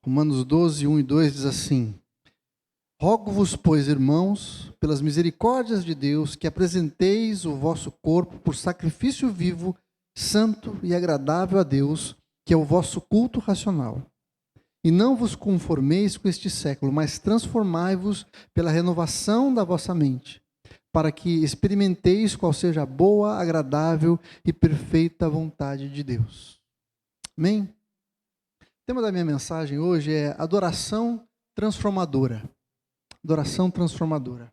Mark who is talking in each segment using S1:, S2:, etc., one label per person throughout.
S1: Romanos 12, 1 e 2 diz assim: Rogo-vos, pois, irmãos, pelas misericórdias de Deus, que apresenteis o vosso corpo por sacrifício vivo, santo e agradável a Deus, que é o vosso culto racional. E não vos conformeis com este século, mas transformai-vos pela renovação da vossa mente, para que experimenteis qual seja a boa, agradável e perfeita vontade de Deus. Amém? O tema da minha mensagem hoje é adoração transformadora. Adoração transformadora.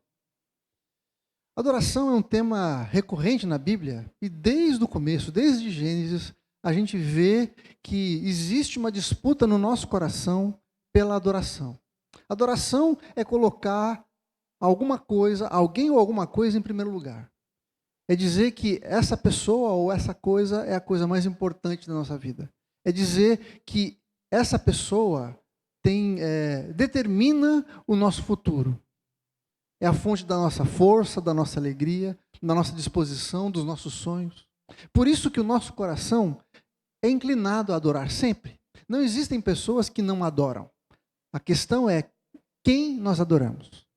S1: Adoração é um tema recorrente na Bíblia e desde o começo, desde Gênesis, a gente vê que existe uma disputa no nosso coração pela adoração. Adoração é colocar alguma coisa, alguém ou alguma coisa em primeiro lugar. É dizer que essa pessoa ou essa coisa é a coisa mais importante da nossa vida. É dizer que essa pessoa determina o nosso futuro. É a fonte da nossa força, da nossa alegria, da nossa disposição, dos nossos sonhos. Por isso que o nosso coração é inclinado a adorar sempre. Não existem pessoas que não adoram. A questão é quem nós adoramos.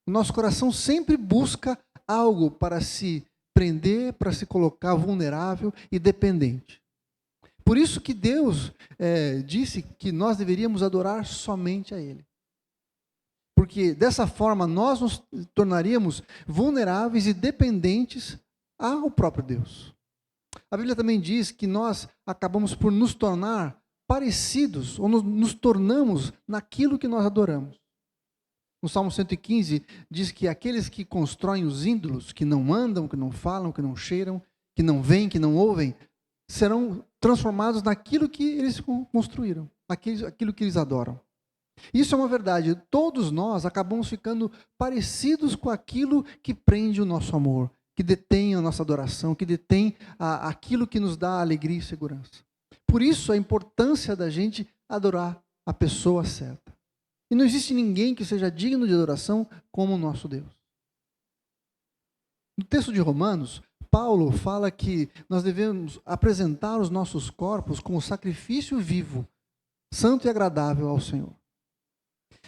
S1: O nosso coração sempre busca algo para se prender, para se colocar vulnerável e dependente. Por isso que Deus disse que nós deveríamos adorar somente a Ele. Porque dessa forma nós nos tornaríamos vulneráveis e dependentes ao próprio Deus. A Bíblia também diz que nós acabamos por nos tornar parecidos, ou nos tornamos naquilo que nós adoramos. No Salmo 115 diz que aqueles que constroem os ídolos, que não andam, que não falam, que não cheiram, que não veem, que não ouvem, serão transformados naquilo que eles construíram, aquilo que eles adoram. Isso é uma verdade. Todos nós acabamos ficando parecidos com aquilo que prende o nosso amor, que detém a nossa adoração, que detém aquilo que nos dá alegria e segurança. Por isso a importância da gente adorar a pessoa certa. E não existe ninguém que seja digno de adoração como o nosso Deus. No texto de Romanos, Paulo fala que nós devemos apresentar os nossos corpos como sacrifício vivo, santo e agradável ao Senhor.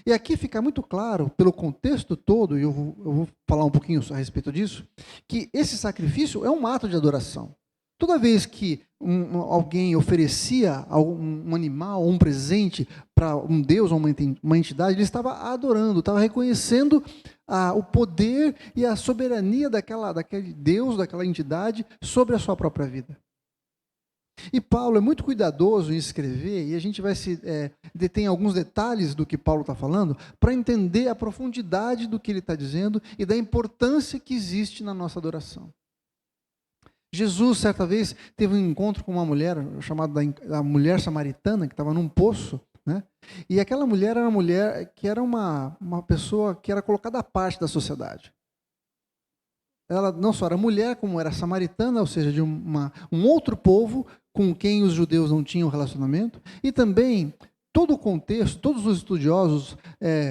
S1: E aqui fica muito claro, pelo contexto todo, e eu vou falar um pouquinho a respeito disso, que esse sacrifício é um ato de adoração. Toda vez que alguém oferecia um animal, um presente para um Deus ou uma entidade, ele estava adorando, estava reconhecendo o poder e a soberania daquele Deus, daquela entidade sobre a sua própria vida. E Paulo é muito cuidadoso em escrever, e a gente vai se deter em alguns detalhes do que Paulo está falando, para entender a profundidade do que ele está dizendo e da importância que existe na nossa adoração. Jesus, certa vez, teve um encontro com uma mulher, chamada a mulher samaritana, que estava num poço, né? E aquela mulher era uma mulher que era uma pessoa que era colocada à parte da sociedade. Ela não só era mulher, como era samaritana, ou seja, de um outro povo com quem os judeus não tinham relacionamento, e também todo o contexto, todos os estudiosos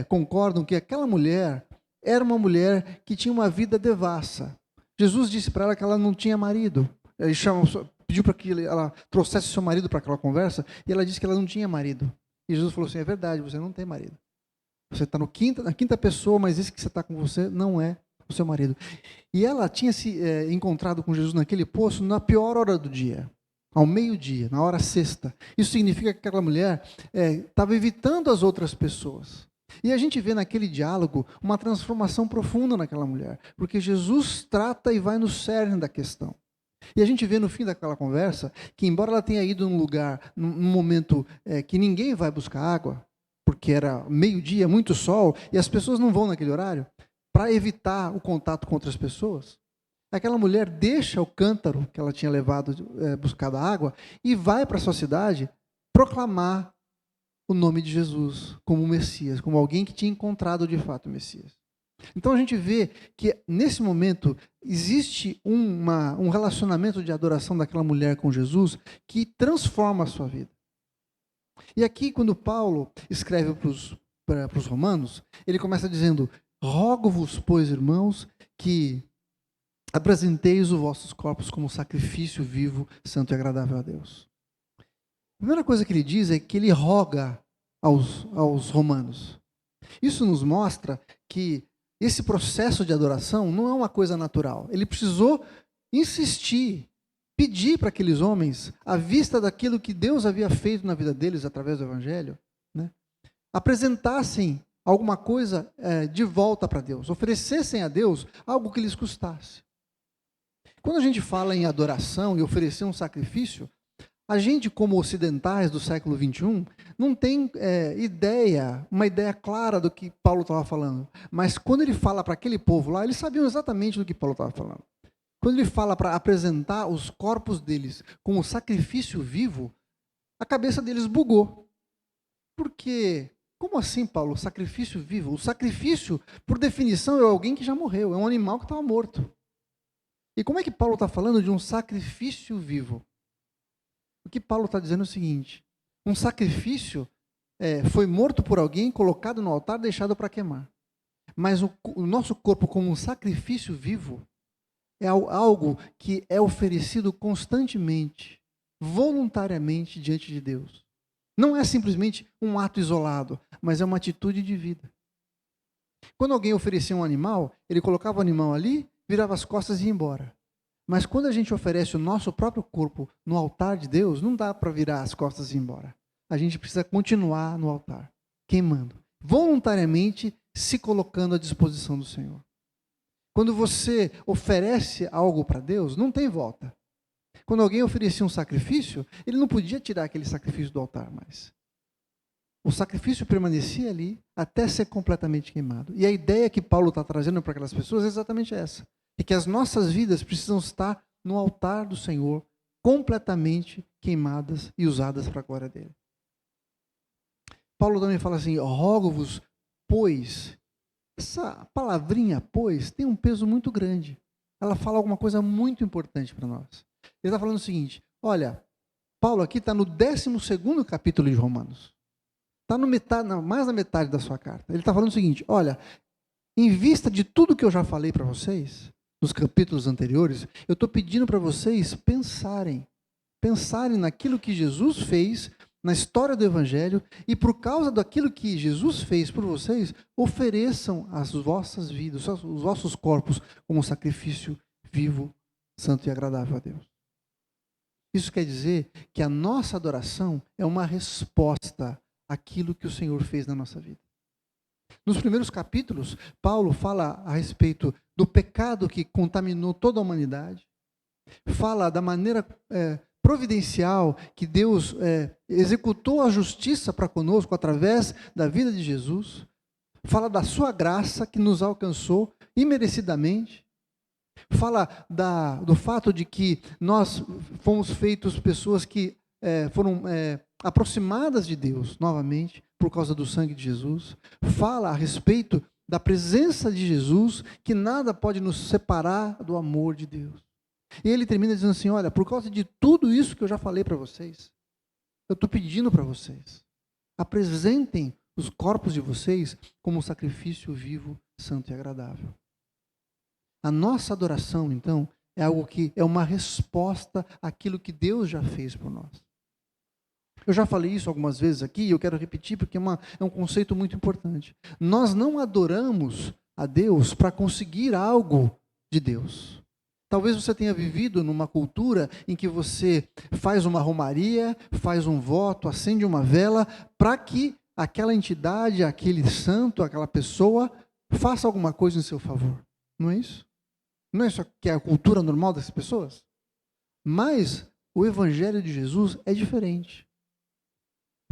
S1: concordam que aquela mulher era uma mulher que tinha uma vida devassa. Jesus disse para ela que ela não tinha marido. Ele pediu para que ela trouxesse seu marido para aquela conversa, e ela disse que ela não tinha marido. E Jesus falou assim: é verdade, você não tem marido. Você está na quinta pessoa, mas esse que você está com você não é o seu marido. E ela tinha se encontrado com Jesus naquele poço na pior hora do dia, ao meio-dia, na hora sexta. Isso significa que aquela mulher estava evitando as outras pessoas. E a gente vê naquele diálogo uma transformação profunda naquela mulher, porque Jesus trata e vai no cerne da questão. E a gente vê no fim daquela conversa que, embora ela tenha ido num lugar, num momento que ninguém vai buscar água, porque era meio-dia, muito sol, e as pessoas não vão naquele horário, para evitar o contato com outras pessoas, aquela mulher deixa o cântaro que ela tinha levado, buscado água, e vai para a sua cidade proclamar o nome de Jesus como o Messias, como alguém que tinha encontrado de fato o Messias. Então a gente vê que nesse momento existe um relacionamento de adoração daquela mulher com Jesus que transforma a sua vida. E aqui, quando Paulo escreve para os romanos, ele começa dizendo: rogo-vos, pois, irmãos, que apresenteis os vossos corpos como sacrifício vivo, santo e agradável a Deus. A primeira coisa que ele diz é que ele roga aos romanos. Isso nos mostra que esse processo de adoração não é uma coisa natural. Ele precisou insistir, pedir para aqueles homens, à vista daquilo que Deus havia feito na vida deles através do Evangelho, né, apresentassem alguma coisa de volta para Deus, oferecessem a Deus algo que lhes custasse. Quando a gente fala em adoração e oferecer um sacrifício, a gente, como ocidentais do século XXI, não tem uma ideia clara do que Paulo estava falando. Mas quando ele fala para aquele povo lá, eles sabiam exatamente do que Paulo estava falando. Quando ele fala para apresentar os corpos deles como sacrifício vivo, a cabeça deles bugou. Porque, como assim, Paulo, sacrifício vivo? O sacrifício, por definição, é alguém que já morreu, é um animal que estava morto. E como é que Paulo está falando de um sacrifício vivo? O que Paulo está dizendo é o seguinte: um sacrifício foi morto por alguém, colocado no altar, deixado para queimar. Mas o nosso corpo, como um sacrifício vivo, é algo que é oferecido constantemente, voluntariamente diante de Deus. Não é simplesmente um ato isolado, mas é uma atitude de vida. Quando alguém oferecia um animal, ele colocava o animal ali, virava as costas e ia embora. Mas quando a gente oferece o nosso próprio corpo no altar de Deus, não dá para virar as costas e ir embora. A gente precisa continuar no altar, queimando, voluntariamente se colocando à disposição do Senhor. Quando você oferece algo para Deus, não tem volta. Quando alguém oferecia um sacrifício, ele não podia tirar aquele sacrifício do altar mais. O sacrifício permanecia ali até ser completamente queimado. E a ideia que Paulo está trazendo para aquelas pessoas é exatamente essa. É que as nossas vidas precisam estar no altar do Senhor, completamente queimadas e usadas para a glória dele. Paulo também fala assim: rogo-vos, pois. Essa palavrinha, pois, tem um peso muito grande. Ela fala alguma coisa muito importante para nós. Ele está falando o seguinte: olha, Paulo aqui está no 12º capítulo de Romanos. Está mais da metade da sua carta. Ele está falando o seguinte: olha, em vista de tudo que eu já falei para vocês, nos capítulos anteriores, eu estou pedindo para vocês pensarem naquilo que Jesus fez na história do Evangelho, e por causa daquilo que Jesus fez por vocês, ofereçam as vossas vidas, os vossos corpos como sacrifício vivo, santo e agradável a Deus. Isso quer dizer que a nossa adoração é uma resposta àquilo que o Senhor fez na nossa vida. Nos primeiros capítulos, Paulo fala a respeito do pecado que contaminou toda a humanidade, fala da maneira providencial que Deus executou a justiça para conosco através da vida de Jesus, fala da sua graça que nos alcançou imerecidamente, fala do fato de que nós fomos feitos pessoas que foram aproximadas de Deus novamente por causa do sangue de Jesus, fala a respeito da presença de Jesus, que nada pode nos separar do amor de Deus. E ele termina dizendo assim: olha, por causa de tudo isso que eu já falei para vocês, eu estou pedindo para vocês, apresentem os corpos de vocês como um sacrifício vivo, santo e agradável. A nossa adoração, então, é algo que é uma resposta àquilo que Deus já fez por nós. Eu já falei isso algumas vezes aqui e eu quero repetir porque é um conceito muito importante. Nós não adoramos a Deus para conseguir algo de Deus. Talvez você tenha vivido numa cultura em que você faz uma romaria, faz um voto, acende uma vela, para que aquela entidade, aquele santo, aquela pessoa, faça alguma coisa em seu favor. Não é isso? Não é isso que é a cultura normal das pessoas? Mas o Evangelho de Jesus é diferente.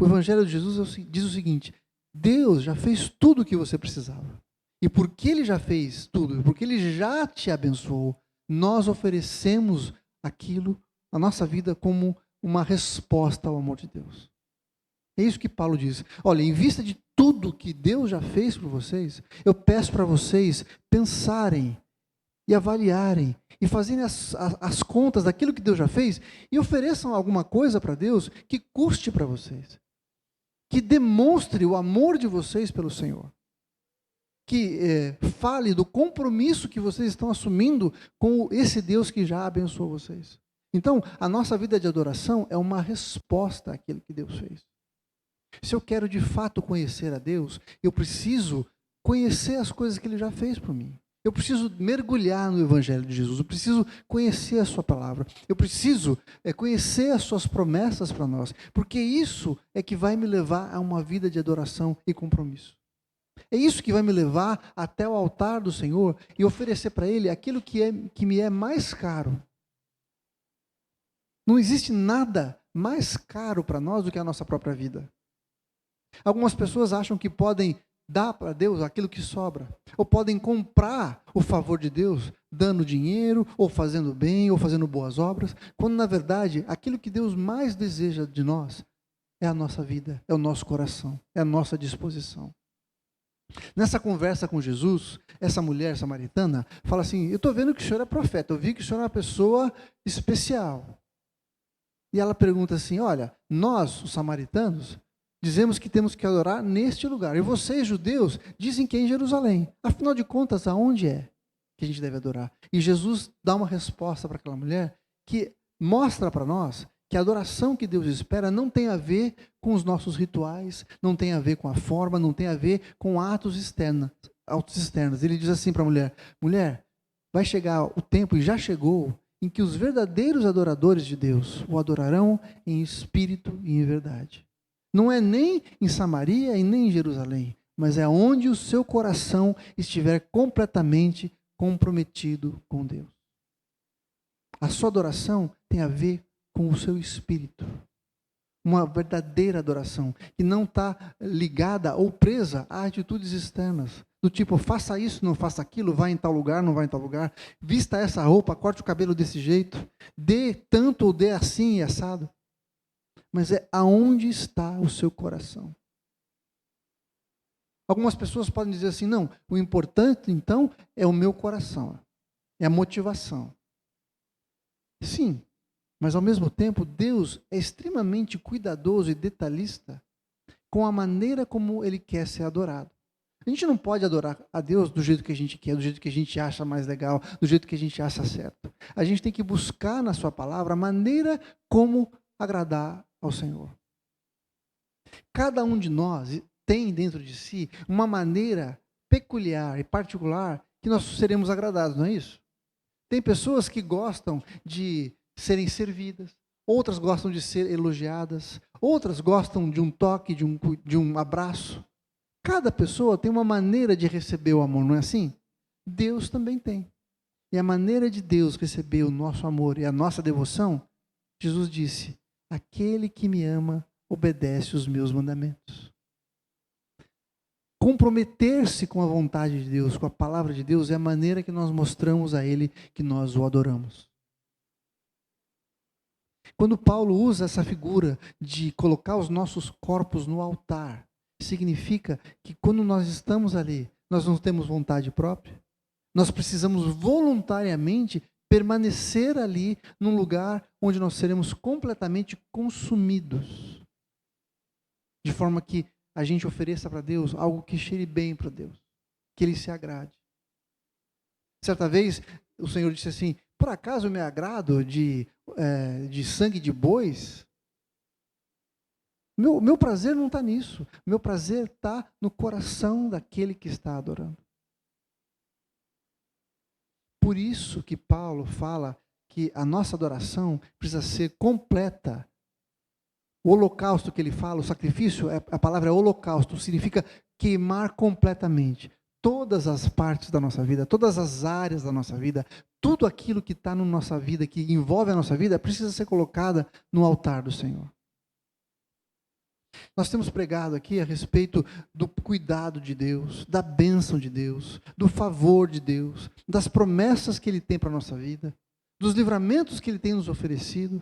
S1: O Evangelho de Jesus diz o seguinte: Deus já fez tudo o que você precisava. E porque Ele já fez tudo, porque Ele já te abençoou, nós oferecemos aquilo, a nossa vida, como uma resposta ao amor de Deus. É isso que Paulo diz. Olha, em vista de tudo que Deus já fez por vocês, eu peço para vocês pensarem e avaliarem e fazerem as contas daquilo que Deus já fez e ofereçam alguma coisa para Deus que custe para vocês, que demonstre o amor de vocês pelo Senhor, que fale do compromisso que vocês estão assumindo com esse Deus que já abençoou vocês. Então, a nossa vida de adoração é uma resposta àquilo que Deus fez. Se eu quero de fato conhecer a Deus, eu preciso conhecer as coisas que Ele já fez por mim. Eu preciso mergulhar no Evangelho de Jesus. Eu preciso conhecer a sua palavra. Eu preciso conhecer as suas promessas para nós. Porque isso é que vai me levar a uma vida de adoração e compromisso. É isso que vai me levar até o altar do Senhor e oferecer para Ele aquilo que me é mais caro. Não existe nada mais caro para nós do que a nossa própria vida. Algumas pessoas acham que podem dar para Deus aquilo que sobra, ou podem comprar o favor de Deus, dando dinheiro, ou fazendo bem, ou fazendo boas obras, quando na verdade aquilo que Deus mais deseja de nós é a nossa vida, é o nosso coração, é a nossa disposição. Nessa conversa com Jesus, essa mulher samaritana fala assim: eu estou vendo que o senhor é profeta, eu vi que o senhor é uma pessoa especial. E ela pergunta assim: olha, nós, os samaritanos, dizemos que temos que adorar neste lugar. E vocês, judeus, dizem que é em Jerusalém. Afinal de contas, aonde é que a gente deve adorar? E Jesus dá uma resposta para aquela mulher que mostra para nós que a adoração que Deus espera não tem a ver com os nossos rituais, não tem a ver com a forma, não tem a ver com atos externos. Ele diz assim para a mulher: mulher, vai chegar o tempo, e já chegou, em que os verdadeiros adoradores de Deus o adorarão em espírito e em verdade. Não é nem em Samaria e nem em Jerusalém, mas é onde o seu coração estiver completamente comprometido com Deus. A sua adoração tem a ver com o seu espírito. Uma verdadeira adoração, que não está ligada ou presa a atitudes externas. Do tipo, faça isso, não faça aquilo, vá em tal lugar, não vá em tal lugar, vista essa roupa, corte o cabelo desse jeito, dê tanto ou dê assim e assado. Mas é aonde está o seu coração. Algumas pessoas podem dizer assim: não, o importante então é o meu coração, é a motivação. Sim, mas ao mesmo tempo Deus é extremamente cuidadoso e detalhista com a maneira como Ele quer ser adorado. A gente não pode adorar a Deus do jeito que a gente quer, do jeito que a gente acha mais legal, do jeito que a gente acha certo. A gente tem que buscar na sua palavra a maneira como agradar ao Senhor. Cada um de nós tem dentro de si uma maneira peculiar e particular que nós seremos agradados, não é isso? Tem pessoas que gostam de serem servidas, outras gostam de ser elogiadas, outras gostam de um toque, de um abraço. Cada pessoa tem uma maneira de receber o amor, não é assim? Deus também tem. E a maneira de Deus receber o nosso amor e a nossa devoção, Jesus disse: aquele que me ama obedece os meus mandamentos. Comprometer-se com a vontade de Deus, com a palavra de Deus, é a maneira que nós mostramos a Ele que nós o adoramos. Quando Paulo usa essa figura de colocar os nossos corpos no altar, significa que quando nós estamos ali, nós não temos vontade própria. Nós precisamos voluntariamente permanecer ali num lugar onde nós seremos completamente consumidos. De forma que a gente ofereça para Deus algo que cheire bem para Deus, que Ele se agrade. Certa vez, o Senhor disse assim: por acaso eu me agrado de sangue de bois? Meu prazer não está nisso. Meu prazer está no coração daquele que está adorando. Por isso que Paulo fala que a nossa adoração precisa ser completa. O holocausto que ele fala, o sacrifício, a palavra é holocausto, significa queimar completamente todas as partes da nossa vida, todas as áreas da nossa vida, tudo aquilo que está na nossa vida, que envolve a nossa vida, precisa ser colocada no altar do Senhor. Nós temos pregado aqui a respeito do cuidado de Deus, da bênção de Deus, do favor de Deus, das promessas que Ele tem para a nossa vida, dos livramentos que Ele tem nos oferecido,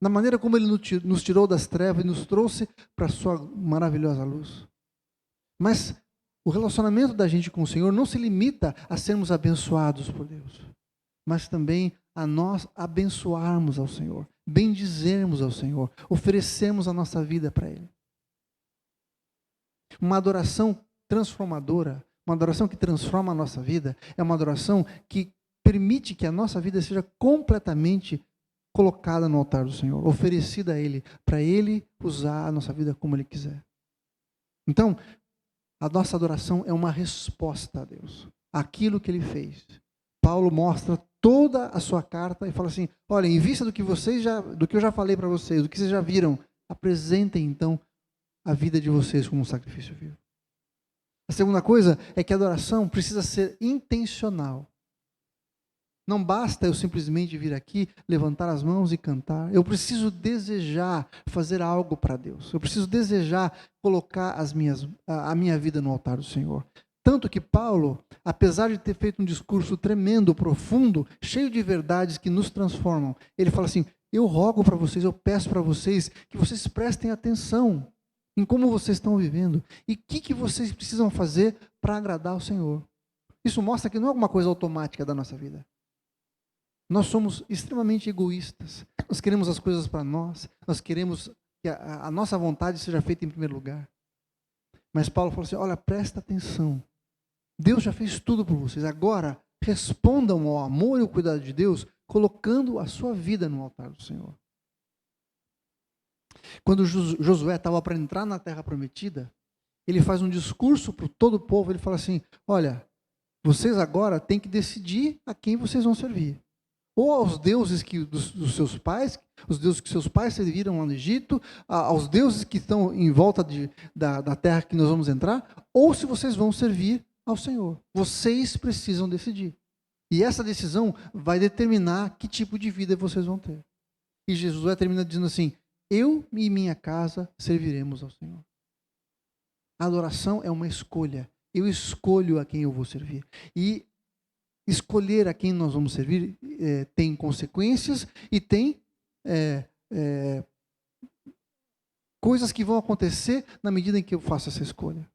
S1: da maneira como Ele nos tirou das trevas e nos trouxe para a sua maravilhosa luz. Mas o relacionamento da gente com o Senhor não se limita a sermos abençoados por Deus, mas também a nós abençoarmos ao Senhor, bendizermos ao Senhor, oferecermos a nossa vida para Ele. Uma adoração transformadora, uma adoração que transforma a nossa vida, é uma adoração que permite que a nossa vida seja completamente colocada no altar do Senhor, oferecida a Ele, para Ele usar a nossa vida como Ele quiser. Então, a nossa adoração é uma resposta a Deus, àquilo que Ele fez. Paulo mostra toda a sua carta e fala assim: olha, em vista do que eu já falei para vocês, do que vocês já viram, apresentem então a vida de vocês como um sacrifício vivo. A segunda coisa é que a adoração precisa ser intencional. Não basta eu simplesmente vir aqui, levantar as mãos e cantar. Eu preciso desejar fazer algo para Deus. Eu preciso desejar colocar a minha vida no altar do Senhor. Tanto que Paulo, apesar de ter feito um discurso tremendo, profundo, cheio de verdades que nos transformam, ele fala assim: eu rogo para vocês, eu peço para vocês que vocês prestem atenção em como vocês estão vivendo e o que vocês precisam fazer para agradar ao Senhor. Isso mostra que não é alguma coisa automática da nossa vida. Nós somos extremamente egoístas. Nós queremos as coisas para nós. Nós queremos que a nossa vontade seja feita em primeiro lugar. Mas Paulo falou assim: olha, presta atenção. Deus já fez tudo por vocês. Agora, respondam ao amor e ao cuidado de Deus, colocando a sua vida no altar do Senhor. Quando Josué estava para entrar na terra prometida, ele faz um discurso para todo o povo. Ele fala assim: olha, vocês agora têm que decidir a quem vocês vão servir. Ou aos deuses dos seus pais, os deuses que seus pais serviram lá no Egito, aos deuses que estão em volta da terra que nós vamos entrar, ou se vocês vão servir ao Senhor. Vocês precisam decidir. E essa decisão vai determinar que tipo de vida vocês vão ter. E Josué termina dizendo assim: eu e minha casa serviremos ao Senhor. A adoração é uma escolha. Eu escolho a quem eu vou servir. E escolher a quem nós vamos servir tem consequências e tem coisas que vão acontecer na medida em que eu faço essa escolha.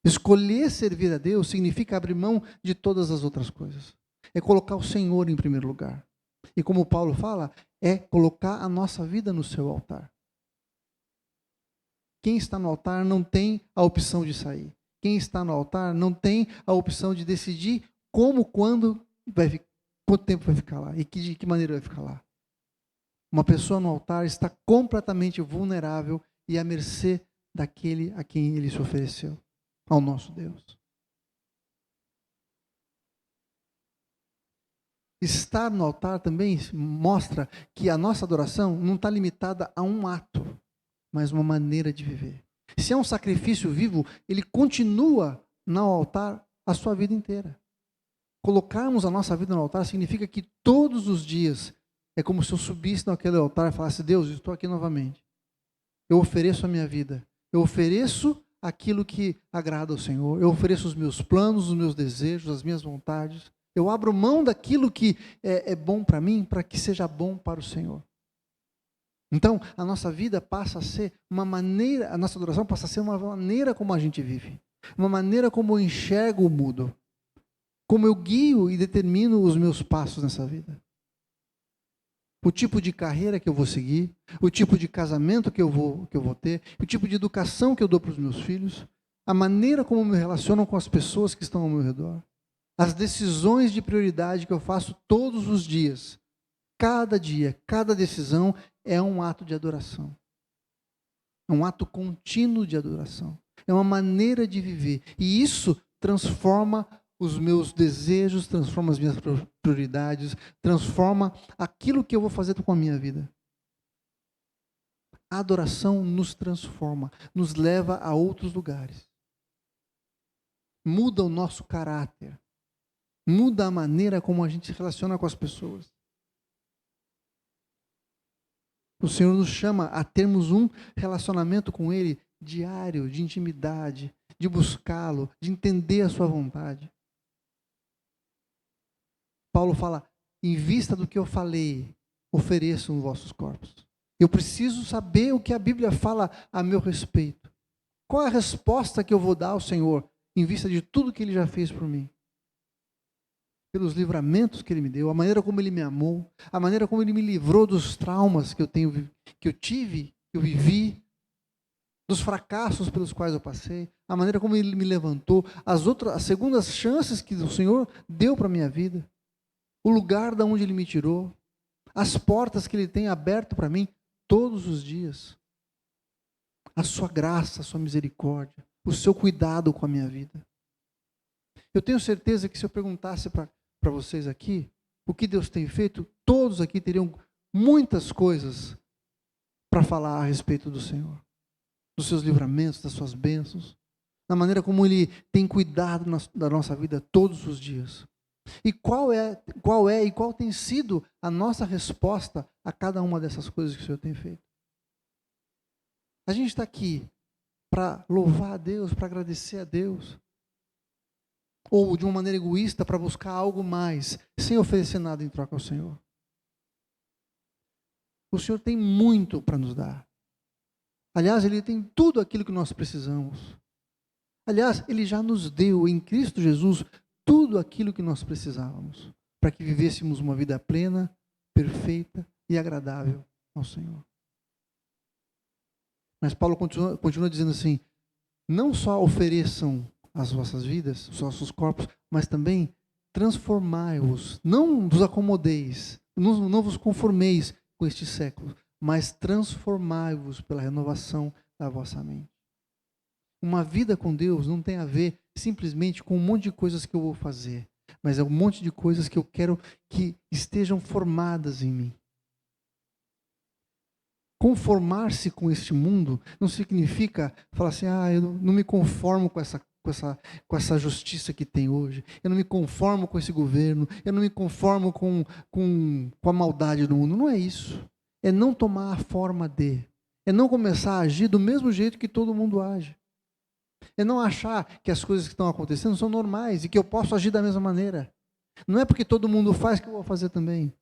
S1: Escolher servir a Deus significa abrir mão de todas as outras coisas. É colocar o Senhor em primeiro lugar. E como Paulo fala, é colocar a nossa vida no seu altar. Quem está no altar não tem a opção de sair. Quem está no altar não tem a opção de decidir como, quando, quanto tempo vai ficar lá e de que maneira vai ficar lá. Uma pessoa no altar está completamente vulnerável e à mercê daquele a quem ele se ofereceu, ao nosso Deus. Estar no altar também mostra que a nossa adoração não está limitada a um ato, mas uma maneira de viver. Se é um sacrifício vivo, ele continua no altar a sua vida inteira. Colocarmos a nossa vida no altar significa que todos os dias é como se eu subisse naquele altar e falasse: Deus, estou aqui novamente. Eu ofereço a minha vida. Eu ofereço aquilo que agrada ao Senhor. Eu ofereço os meus planos, os meus desejos, as minhas vontades. Eu abro mão daquilo que é bom para mim, para que seja bom para o Senhor. Então, a nossa vida passa a ser uma maneira, a nossa adoração passa a ser uma maneira como a gente vive. Uma maneira como eu enxergo o mundo. Como eu guio e determino os meus passos nessa vida. O tipo de carreira que eu vou seguir, o tipo de casamento que eu vou ter, o tipo de educação que eu dou para os meus filhos, a maneira como eu me relaciono com as pessoas que estão ao meu redor, as decisões de prioridade que eu faço todos os dias. Cada dia, cada decisão é um ato de adoração. É um ato contínuo de adoração. É uma maneira de viver. E isso transforma os meus desejos, transforma as minhas prioridades, transforma aquilo que eu vou fazer com a minha vida. A adoração nos transforma, nos leva a outros lugares. Muda o nosso caráter. Muda a maneira como a gente se relaciona com as pessoas. O Senhor nos chama a termos um relacionamento com Ele diário, de intimidade, de buscá-lo, de entender a sua vontade. Paulo fala: em vista do que eu falei, ofereçam os vossos corpos. Eu preciso saber o que a Bíblia fala a meu respeito. Qual é a resposta que eu vou dar ao Senhor, em vista de tudo que Ele já fez por mim? Pelos livramentos que Ele me deu, a maneira como Ele me amou, a maneira como Ele me livrou dos traumas que eu tive, que eu vivi, dos fracassos pelos quais eu passei, a maneira como Ele me levantou, as segundas chances que o Senhor deu para a minha vida, o lugar de onde Ele me tirou, as portas que Ele tem aberto para mim todos os dias, a sua graça, a sua misericórdia, o seu cuidado com a minha vida. Eu tenho certeza que se eu perguntasse para vocês aqui, o que Deus tem feito, todos aqui teriam muitas coisas para falar a respeito do Senhor, dos seus livramentos, das suas bênçãos, da maneira como Ele tem cuidado da nossa vida todos os dias. E qual tem sido a nossa resposta a cada uma dessas coisas que o Senhor tem feito? A gente está aqui para louvar a Deus, para agradecer a Deus, ou de uma maneira egoísta para buscar algo mais, sem oferecer nada em troca ao Senhor. O Senhor tem muito para nos dar. Aliás, Ele tem tudo aquilo que nós precisamos. Aliás, Ele já nos deu em Cristo Jesus tudo aquilo que nós precisávamos para que vivêssemos uma vida plena, perfeita e agradável ao Senhor. Mas Paulo continua dizendo assim, não só ofereçam as vossas vidas, os vossos corpos, mas também transformai-vos, não vos acomodeis, não vos conformeis com este século, mas transformai-vos pela renovação da vossa mente. Uma vida com Deus não tem a ver simplesmente com um monte de coisas que eu vou fazer, mas é um monte de coisas que eu quero que estejam formadas em mim. Conformar-se com este mundo não significa falar assim, eu não me conformo com essa justiça que tem hoje, eu não me conformo com esse governo, eu não me conformo com a maldade do mundo. Não é isso. É não tomar a forma é não começar a agir do mesmo jeito que todo mundo age. É não achar que as coisas que estão acontecendo são normais e que eu posso agir da mesma maneira. Não é porque todo mundo faz que eu vou fazer também.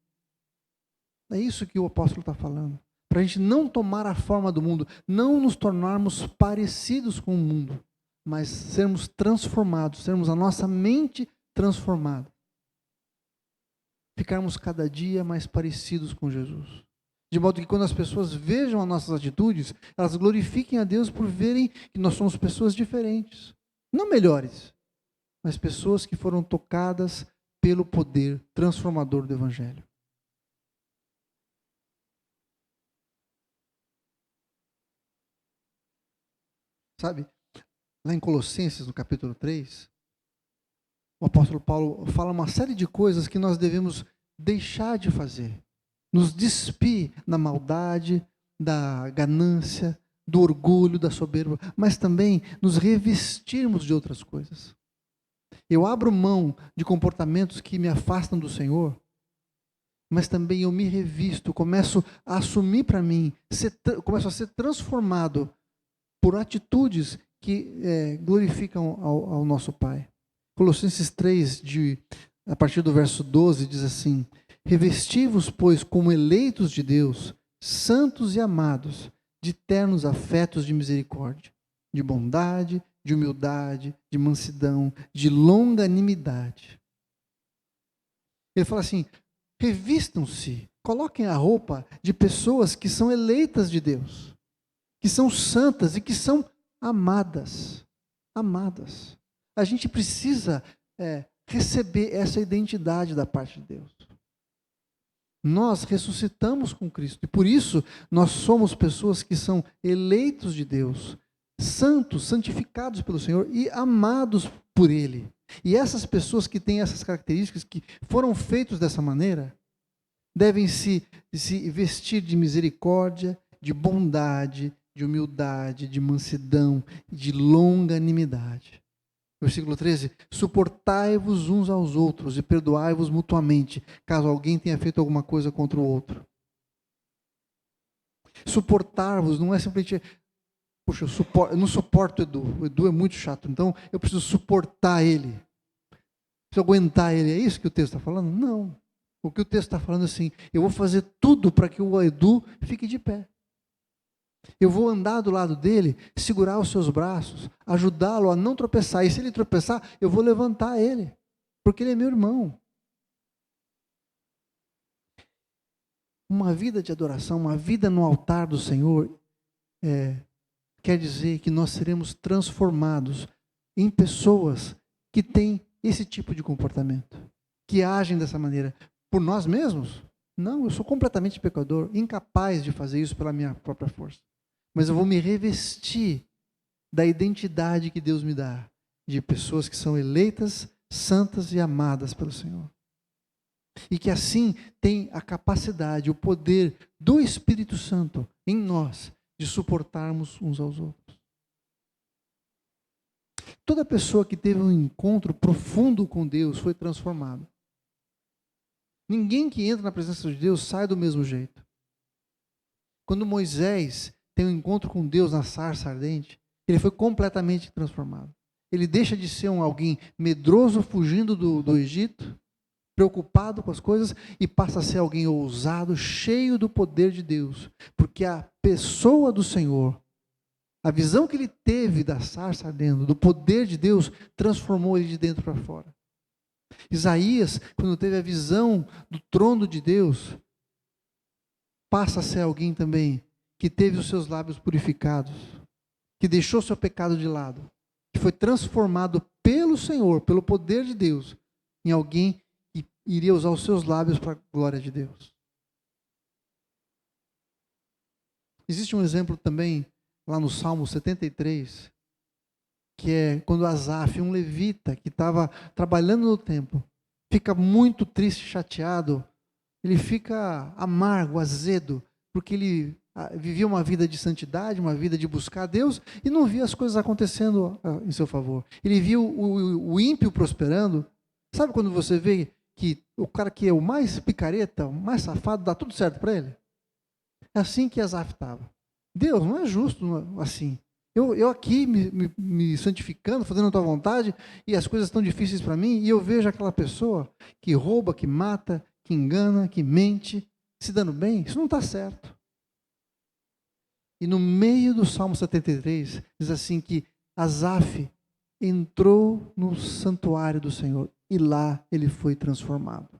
S1: É isso que o apóstolo está falando. Para a gente não tomar a forma do mundo, não nos tornarmos parecidos com o mundo, mas sermos transformados, termos a nossa mente transformada. Ficarmos cada dia mais parecidos com Jesus. De modo que quando as pessoas vejam as nossas atitudes, elas glorifiquem a Deus por verem que nós somos pessoas diferentes. Não melhores, mas pessoas que foram tocadas pelo poder transformador do Evangelho. Sabe, lá em Colossenses, no capítulo 3, o apóstolo Paulo fala uma série de coisas que nós devemos deixar de fazer. Nos despir da maldade, da ganância, do orgulho, da soberba, mas também nos revestirmos de outras coisas. Eu abro mão de comportamentos que me afastam do Senhor, mas também eu me revisto, começo a assumir para mim, começo a ser transformado por atitudes que glorificam ao nosso Pai. Colossenses 3, a partir do verso 12, diz assim, revesti-vos, pois, como eleitos de Deus, santos e amados, de ternos afetos de misericórdia, de bondade, de humildade, de mansidão, de longanimidade. Ele fala assim, revistam-se, coloquem a roupa de pessoas que são eleitas de Deus, que são santas e que são amadas. Amadas. A gente precisa receber essa identidade da parte de Deus. Nós ressuscitamos com Cristo e por isso nós somos pessoas que são eleitos de Deus, santos, santificados pelo Senhor e amados por Ele. E essas pessoas que têm essas características, que foram feitos dessa maneira, devem se vestir de misericórdia, de bondade, de humildade, de mansidão, de longanimidade. Versículo 13, suportai-vos uns aos outros e perdoai-vos mutuamente, caso alguém tenha feito alguma coisa contra o outro. Suportar-vos não é simplesmente, poxa, eu não suporto o Edu é muito chato, então eu preciso suportar ele, preciso aguentar ele, é isso que o texto está falando? Não, o que o texto está falando é assim, eu vou fazer tudo para que o Edu fique de pé. Eu vou andar do lado dele, segurar os seus braços, ajudá-lo a não tropeçar. E se ele tropeçar, eu vou levantar ele, porque ele é meu irmão. Uma vida de adoração, uma vida no altar do Senhor, quer dizer que nós seremos transformados em pessoas que têm esse tipo de comportamento, que agem dessa maneira por nós mesmos. Não, eu sou completamente pecador, incapaz de fazer isso pela minha própria força. Mas eu vou me revestir da identidade que Deus me dá, de pessoas que são eleitas, santas e amadas pelo Senhor. E que assim tem a capacidade, o poder do Espírito Santo em nós de suportarmos uns aos outros. Toda pessoa que teve um encontro profundo com Deus foi transformada. Ninguém que entra na presença de Deus sai do mesmo jeito. Quando Moisés tem um encontro com Deus na sarça ardente, ele foi completamente transformado. Ele deixa de ser alguém medroso fugindo do Egito, preocupado com as coisas, e passa a ser alguém ousado, cheio do poder de Deus. Porque a pessoa do Senhor, a visão que ele teve da sarça ardendo, do poder de Deus, transformou ele de dentro para fora. Isaías, quando teve a visão do trono de Deus, passa a ser alguém também que teve os seus lábios purificados, que deixou seu pecado de lado, que foi transformado pelo Senhor, pelo poder de Deus, em alguém que iria usar os seus lábios para a glória de Deus. Existe um exemplo também lá no Salmo 73, que é quando Asaf, um levita que estava trabalhando no templo, fica muito triste, chateado, ele fica amargo, azedo, porque ele vivia uma vida de santidade, uma vida de buscar Deus, e não via as coisas acontecendo em seu favor. Ele viu o ímpio prosperando. Sabe quando você vê que o cara que é o mais picareta, o mais safado, dá tudo certo para ele? É assim que Asaf estava. Deus, não é justo assim. Eu aqui me santificando, fazendo a tua vontade, e as coisas estão difíceis para mim, e eu vejo aquela pessoa que rouba, que mata, que engana, que mente, se dando bem. Isso não está certo. E no meio do Salmo 73, diz assim que Asaf entrou no santuário do Senhor, e lá ele foi transformado.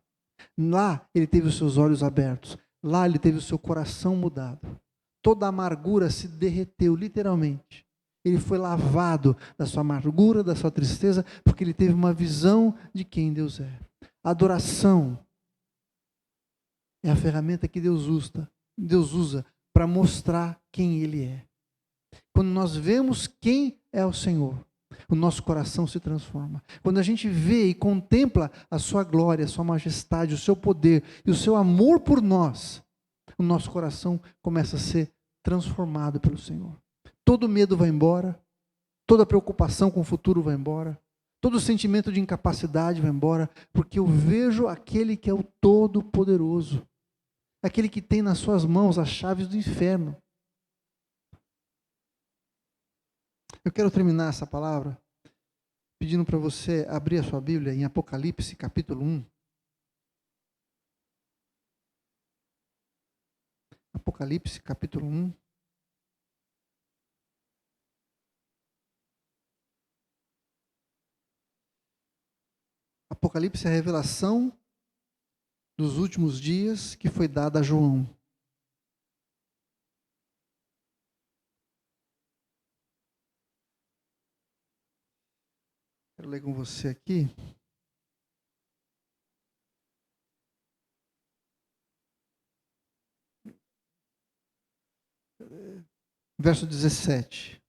S1: Lá ele teve os seus olhos abertos, lá ele teve o seu coração mudado. Toda a amargura se derreteu, literalmente. Ele foi lavado da sua amargura, da sua tristeza, porque ele teve uma visão de quem Deus é. A adoração é a ferramenta que Deus usa para mostrar quem Ele é. Quando nós vemos quem é o Senhor, o nosso coração se transforma. Quando a gente vê e contempla a sua glória, a sua majestade, o seu poder e o seu amor por nós, o nosso coração começa a ser transformado pelo Senhor. Todo medo vai embora, toda preocupação com o futuro vai embora, todo sentimento de incapacidade vai embora, porque eu vejo aquele que é o Todo-Poderoso, aquele que tem nas suas mãos as chaves do inferno. Eu quero terminar essa palavra pedindo para você abrir a sua Bíblia em Apocalipse, capítulo 1. Apocalipse, capítulo 1. Apocalipse é a revelação dos últimos dias que foi dada a João. Quero ler com você aqui. Verso 17.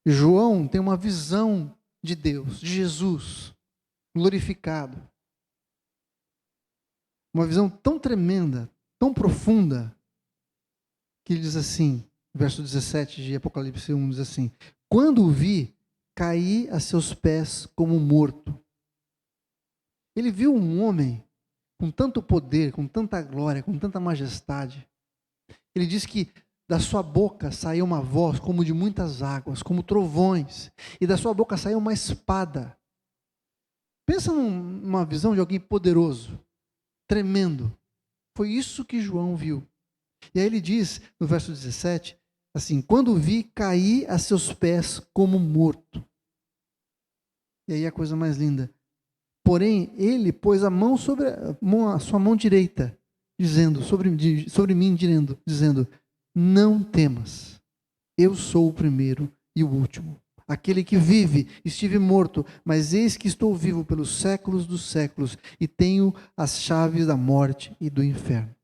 S1: João tem uma visão de Deus, de Jesus glorificado. Uma visão tão tremenda, tão profunda, que ele diz assim, verso 17 de Apocalipse 1, diz assim: quando o vi, caí a seus pés como morto. Ele viu um homem com tanto poder, com tanta glória, com tanta majestade. Ele diz que da sua boca saiu uma voz como de muitas águas, como trovões, e da sua boca saiu uma espada. Pensa numa visão de alguém poderoso, tremendo. Foi isso que João viu. E aí ele diz, no verso 17, assim: quando vi, caí a seus pés como morto. E aí a coisa mais linda. Porém, ele pôs a mão sobre a sua mão direita, dizendo, sobre mim, dizendo: não temas, eu sou o primeiro e o último. Aquele que vive, estive morto, mas eis que estou vivo pelos séculos dos séculos, e tenho as chaves da morte e do inferno.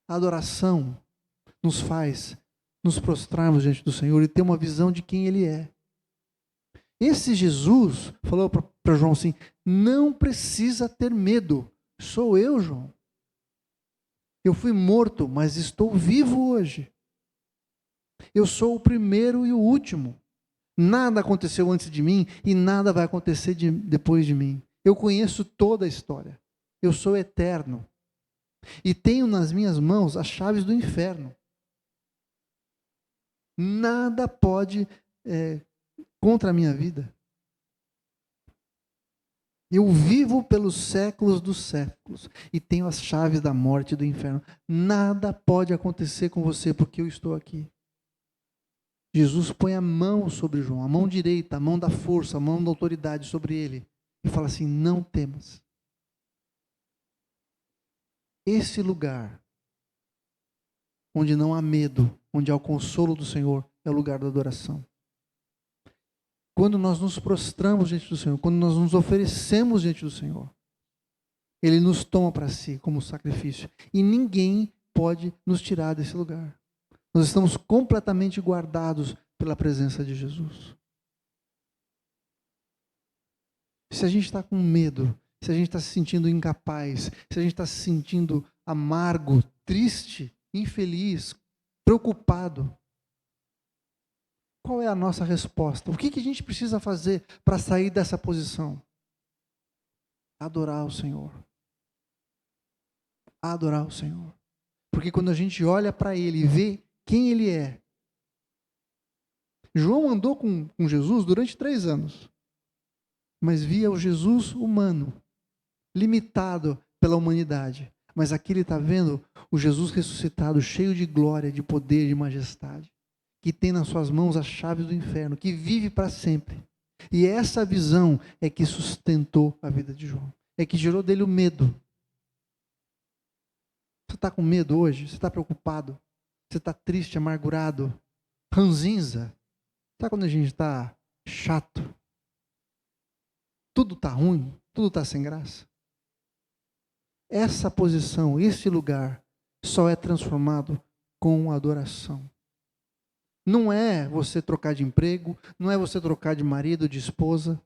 S1: A adoração nos faz nos prostrarmos diante do Senhor e ter uma visão de quem Ele é. Esse Jesus falou para João assim: não precisa ter medo, sou eu, João. Eu fui morto, mas estou vivo hoje. Eu sou o primeiro e o último. Nada aconteceu antes de mim e nada vai acontecer depois de mim. Eu conheço toda a história. Eu sou eterno. E tenho nas minhas mãos as chaves do inferno. Nada pode contra a minha vida. Eu vivo pelos séculos dos séculos e tenho as chaves da morte e do inferno. Nada pode acontecer com você porque eu estou aqui. Jesus põe a mão sobre João, a mão direita, a mão da força, a mão da autoridade sobre ele e fala assim: não temas. Esse lugar onde não há medo, onde há o consolo do Senhor, é o lugar da adoração. Quando nós nos prostramos diante do Senhor, quando nós nos oferecemos diante do Senhor, Ele nos toma para si como sacrifício. E ninguém pode nos tirar desse lugar. Nós estamos completamente guardados pela presença de Jesus. Se a gente está com medo, se a gente está se sentindo incapaz, se a gente está se sentindo amargo, triste, infeliz, preocupado, qual é a nossa resposta? O que a gente precisa fazer para sair dessa posição? Adorar o Senhor. Adorar o Senhor. Porque quando a gente olha para Ele e vê quem Ele é. João andou com Jesus durante 3 anos. Mas via o Jesus humano, limitado pela humanidade. Mas aqui ele está vendo o Jesus ressuscitado, cheio de glória, de poder, de majestade. Que tem nas suas mãos as chaves do inferno, que vive para sempre. E essa visão é que sustentou a vida de João. É que gerou dele o medo. Você está com medo hoje? Você está preocupado? Você está triste, amargurado? Ranzinza? Sabe quando a gente está chato? Tudo está ruim? Tudo está sem graça? Essa posição, esse lugar, só é transformado com adoração. Não é você trocar de emprego, não é você trocar de marido, de esposa,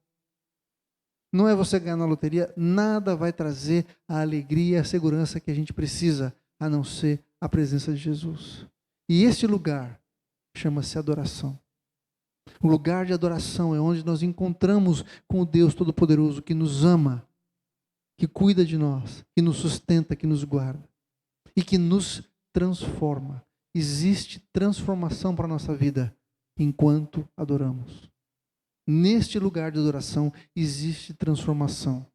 S1: não é você ganhar na loteria, nada vai trazer a alegria e a segurança que a gente precisa, a não ser a presença de Jesus. E esse lugar chama-se adoração. O lugar de adoração é onde nós encontramos com o Deus Todo-Poderoso que nos ama, que cuida de nós, que nos sustenta, que nos guarda e que nos transforma. Existe transformação para a nossa vida enquanto adoramos. Neste lugar de adoração existe transformação.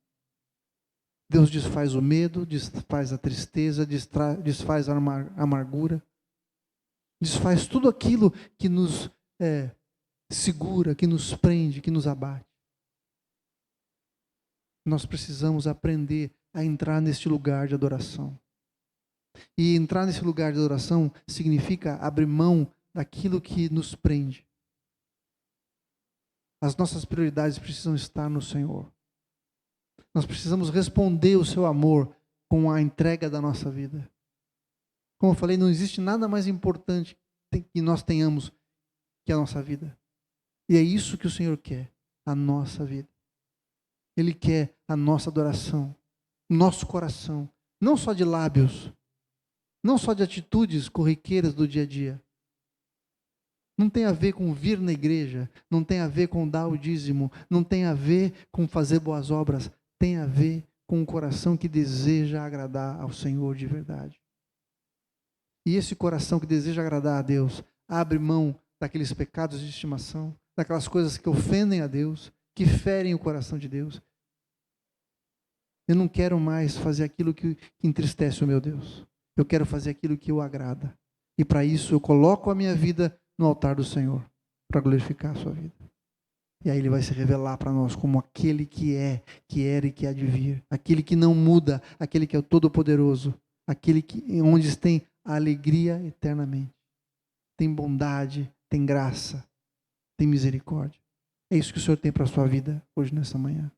S1: Deus desfaz o medo, desfaz a tristeza, desfaz a amargura, desfaz tudo aquilo que nos segura, que nos prende, que nos abate. Nós precisamos aprender a entrar neste lugar de adoração. E entrar nesse lugar de adoração significa abrir mão daquilo que nos prende. As nossas prioridades precisam estar no Senhor. Nós precisamos responder o seu amor com a entrega da nossa vida. Como eu falei, não existe nada mais importante que nós tenhamos que a nossa vida. E é isso que o Senhor quer, a nossa vida. Ele quer a nossa adoração, o nosso coração, não só de lábios, não só de atitudes corriqueiras do dia a dia. Não tem a ver com vir na igreja, não tem a ver com dar o dízimo, não tem a ver com fazer boas obras, tem a ver com um coração que deseja agradar ao Senhor de verdade. E esse coração que deseja agradar a Deus, abre mão daqueles pecados de estimação, daquelas coisas que ofendem a Deus, que ferem o coração de Deus. Eu não quero mais fazer aquilo que entristece o meu Deus. Eu quero fazer aquilo que o agrada. E para isso eu coloco a minha vida no altar do Senhor, para glorificar a sua vida. E aí Ele vai se revelar para nós como aquele que é, que era e que há de vir. Aquele que não muda, aquele que é o Todo-Poderoso. Aquele onde tem a alegria eternamente. Tem bondade, tem graça, tem misericórdia. É isso que o Senhor tem para a sua vida hoje, nessa manhã.